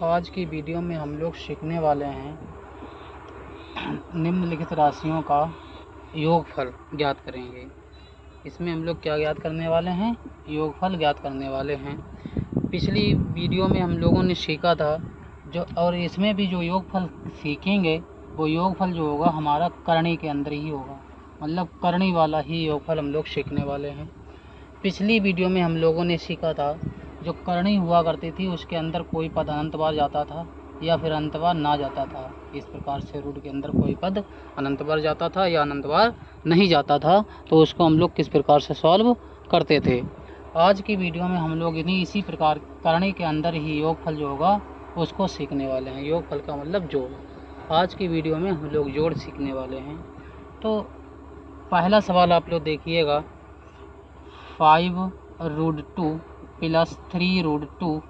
आज की वीडियो में हम लोग सीखने वाले हैं निम्नलिखित राशियों का योगफल ज्ञात करेंगे। इसमें हम लोग क्या ज्ञात करने वाले हैं? योगफल ज्ञात करने वाले हैं। पिछली वीडियो में हम लोगों ने सीखा था और इसमें भी जो योगफल सीखेंगे वो योगफल जो होगा हमारा करणी के अंदर ही होगा, मतलब करणी वाला ही योगफल हम लोग सीखने वाले हैं। पिछली वीडियो में हम लोगों ने सीखा था जो करणी हुआ करती थी उसके अंदर कोई पद अनंत बार जाता था या फिर अनंत बार ना जाता था। इस प्रकार से रूट के अंदर कोई पद अनंत बार जाता था या अनंत बार नहीं जाता था, तो उसको हम लोग किस प्रकार से सॉल्व करते थे। आज की वीडियो में हम लोग इसी प्रकार करणी के अंदर ही योगफल जो होगा उसको सीखने वाले हैं। योगफल का मतलब जोड़। आज की वीडियो में हम लोग जोड़ सीखने वाले हैं। तो पहला सवाल आप लोग देखिएगा, 5√2 + 3√2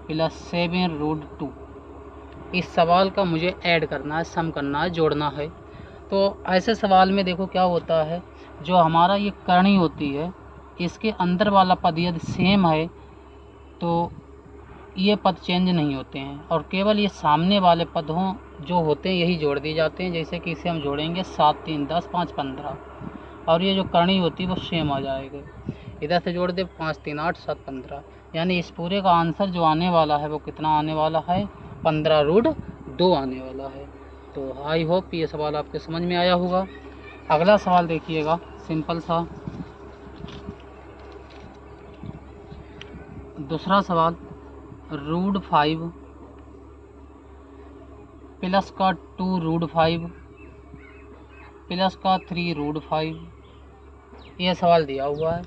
+ 7√2। इस सवाल का मुझे ऐड करना है, सम करना है, जोड़ना है। तो ऐसे सवाल में देखो क्या होता है, जो हमारा ये करणी होती है इसके अंदर वाला पद यदि सेम है तो ये पद चेंज नहीं होते हैं और केवल ये सामने वाले पद हों जो होते हैं यही जोड़ दिए जाते हैं। जैसे कि इसे हम जोड़ेंगे 7 3 10 5 15 और ये जो करणी होती है वो सेम आ जाएगा। इधर से जोड़ दे 5 3 8 7 15, यानी इस पूरे का आंसर जो आने वाला है वो कितना आने वाला है? 15√2 आने वाला है। तो आई होप ये सवाल आपके समझ में आया होगा। अगला सवाल देखिएगा, सिंपल सा दूसरा सवाल, √5 प्लस का 2√5 प्लस का 3√5, यह सवाल दिया हुआ है।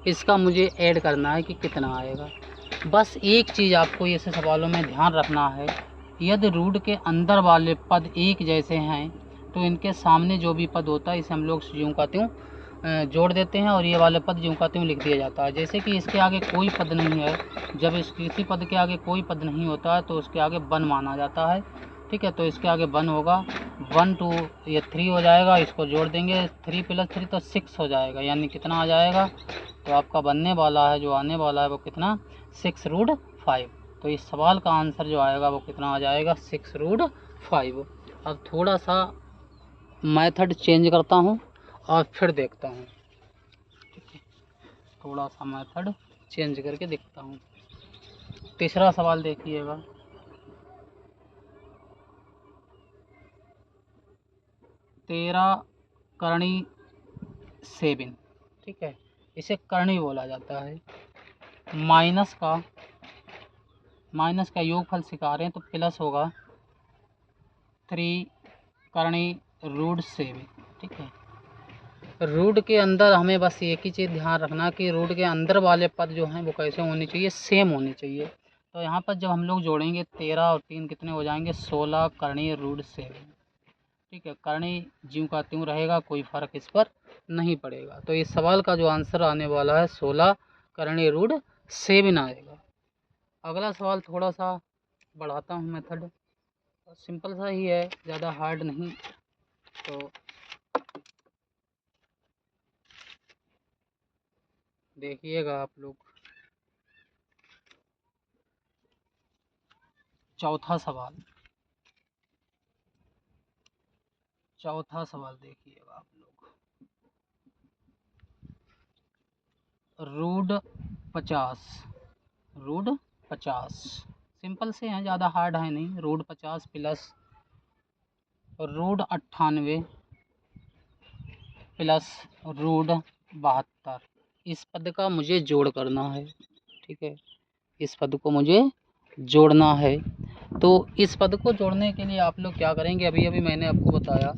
इसका मुझे ऐड करना है कि कितना आएगा। बस एक चीज़ आपको ऐसे सवालों में ध्यान रखना है, यदि रूट के अंदर वाले पद एक जैसे हैं तो इनके सामने जो भी पद होता है इसे हम लोग यूँ का त्यों जोड़ देते हैं और ये वाले पद यूँ का त्यों लिख दिया जाता है। जैसे कि इसके आगे कोई पद नहीं है, जब किसी पद के आगे कोई पद नहीं होता है तो उसके आगे 1 माना जाता है। ठीक है, तो इसके आगे 1 होगा, 1 2 ये 3 हो जाएगा, इसको जोड़ देंगे 3 + 3 तो 6 हो जाएगा, यानी कितना आ जाएगा? तो आपका बनने वाला है, जो आने वाला है वो कितना? 6√5। तो इस सवाल का आंसर जो आएगा वो कितना आ जाएगा? 6√5। अब थोड़ा सा मेथड चेंज करता हूँ और फिर देखता हूँ। ठीक है, थोड़ा सा मेथड चेंज करके देखता हूँ। तीसरा सवाल देखिएगा, 13 करणी 7। ठीक है, इसे करणी बोला जाता है। माइनस का योगफल सिखा रहे हैं तो प्लस होगा 3 करणी √7। ठीक है, रूट के अंदर हमें बस एक ही चीज़ ध्यान रखना कि रूट के अंदर वाले पद जो हैं वो कैसे होने चाहिए? सेम होने चाहिए। तो यहाँ पर जब हम लोग जोड़ेंगे 13 और 3 कितने हो जाएंगे? 16 करणी √7। ठीक है, करणी ज्यों का त्यों रहेगा, कोई फ़र्क इस पर नहीं पड़ेगा। तो इस सवाल का जो आंसर आने वाला है 16 करणी √7 आएगा। अगला सवाल थोड़ा सा बढ़ाता हूँ मेथड, सिंपल सा ही है, ज़्यादा हार्ड नहीं। तो देखिएगा आप लोग, चौथा सवाल देखिएगा आप लोग, √50 सिंपल से हैं, ज़्यादा हार्ड है नहीं। √50 + √98 + √72, इस पद का मुझे जोड़ करना है। ठीक है, इस पद को मुझे जोड़ना है। तो इस पद को जोड़ने के लिए आप लोग क्या करेंगे? अभी मैंने आपको बताया,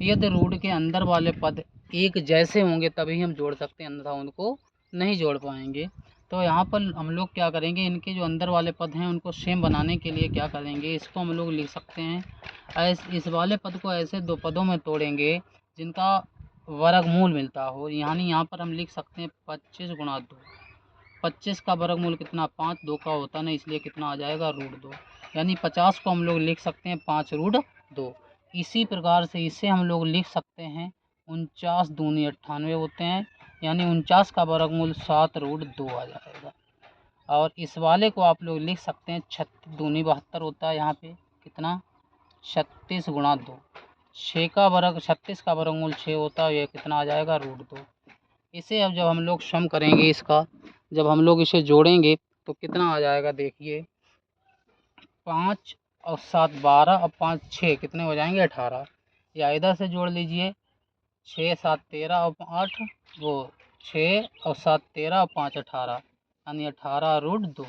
यदि रूट के अंदर वाले पद एक जैसे होंगे तभी हम जोड़ सकते हैं, अन्यथा उनको नहीं जोड़ पाएंगे। तो यहाँ पर हम लोग क्या करेंगे, इनके जो अंदर वाले पद हैं उनको सेम बनाने के लिए क्या करेंगे, इसको हम लोग लिख सकते हैं इस वाले पद को ऐसे 2 पदों में तोड़ेंगे जिनका वर्गमूल मिलता हो। यानी यहाँ पर हम लिख सकते हैं 25 × 2। 25 का वर्गमूल कितना? 5, 2 का होता ना, इसलिए कितना आ जाएगा? √2। यानी 50 को हम लोग लिख सकते हैं 5√2। इसी प्रकार से इसे हम लोग लिख सकते हैं 49 दूनी 98 होते हैं, यानी 49 का वर्गमूल 7√2 आ जाएगा। और इस वाले को आप लोग लिख सकते हैं 36 दूनी 72 होता है यहाँ पे कितना 36 गुणा 2, 6 का वर्ग 36 का वर्गमूल 6 होता है, ये कितना आ जाएगा √2। इसे अब जब हम लोग सम करेंगे इसका, जब हम लोग इसे जोड़ेंगे तो कितना आ जाएगा देखिए 5 और 7 12 और 5 6 कितने हो जाएंगे 18, या इधर से जोड़ लीजिए 6 7 13 और 8 वो 6 और 7 13 और 5 18 यानी 18√2।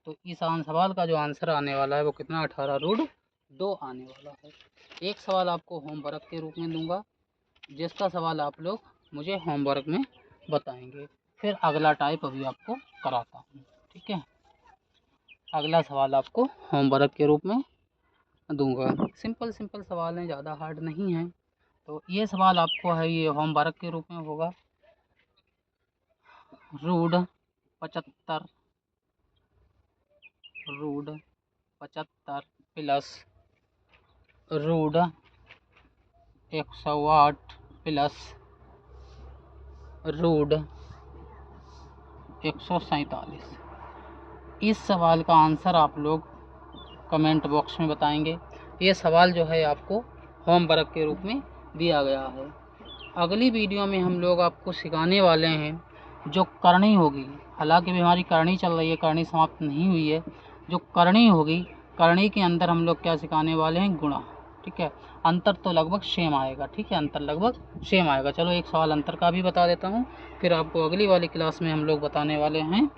तो इस सवाल का जो आंसर आने वाला है वो कितना 18√2 आने वाला है। एक सवाल आपको होमवर्क के रूप में दूंगा, जिसका सवाल आप लोग मुझे होमवर्क में बताएंगे, फिर अगला टाइप अभी आपको कराता हूँ, ठीक है। अगला सवाल आपको होमवर्क के रूप में दूंगा, सिंपल सवाल हैं, ज़्यादा हार्ड नहीं है। तो ये सवाल आपको है ये होमवर्क के रूप में होगा। √75 प्लस √108 प्लस √147। इस सवाल का आंसर आप लोग कमेंट बॉक्स में बताएंगे। ये सवाल जो है आपको होमवर्क के रूप में दिया गया है। अगली वीडियो में हम लोग आपको सिखाने वाले हैं जो करनी होगी, हालांकि भी हमारी करनी चल रही है, करनी समाप्त नहीं हुई है, जो करनी होगी करनी के अंदर हम लोग क्या सिखाने वाले हैं गुणा, ठीक है। अंतर तो लगभग सेम आएगा, ठीक है, अंतर लगभग सेम आएगा। चलो एक सवाल अंतर का भी बता देता हूँ, फिर आपको अगली वाली क्लास में हम लोग बताने वाले हैं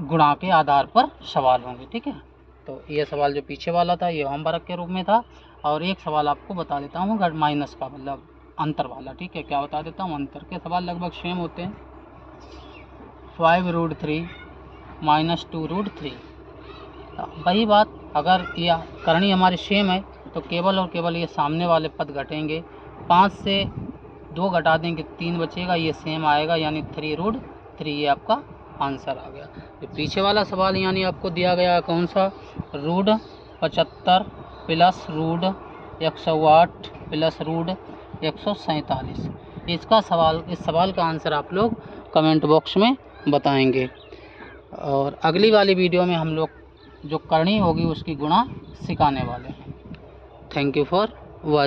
गुणा के आधार पर सवाल होंगे, ठीक है। तो ये सवाल जो पीछे वाला था ये होमवर्क के रूप में था, और एक सवाल आपको बता देता हूँ माइनस का मतलब अंतर वाला, ठीक है। क्या बता देता हूँ, अंतर के सवाल लगभग सेम होते हैं। 5√3 - 2√3, वही बात, अगर ये करनी हमारी सेम है तो केवल और केवल ये सामने वाले पद घटेंगे, 5 से 2 घटा देंगे 3 बचेगा, ये सेम आएगा यानी 3√3, ये आपका आंसर आ गया। जो पीछे वाला सवाल यानी आपको दिया गया कौन सा, √75 प्लस √108 प्लस √147, इसका सवाल, इस सवाल का आंसर आप लोग कमेंट बॉक्स में बताएंगे। और अगली वाली वीडियो में हम लोग जो करनी होगी उसकी गुणा सिखाने वाले हैं। Thank you for watching.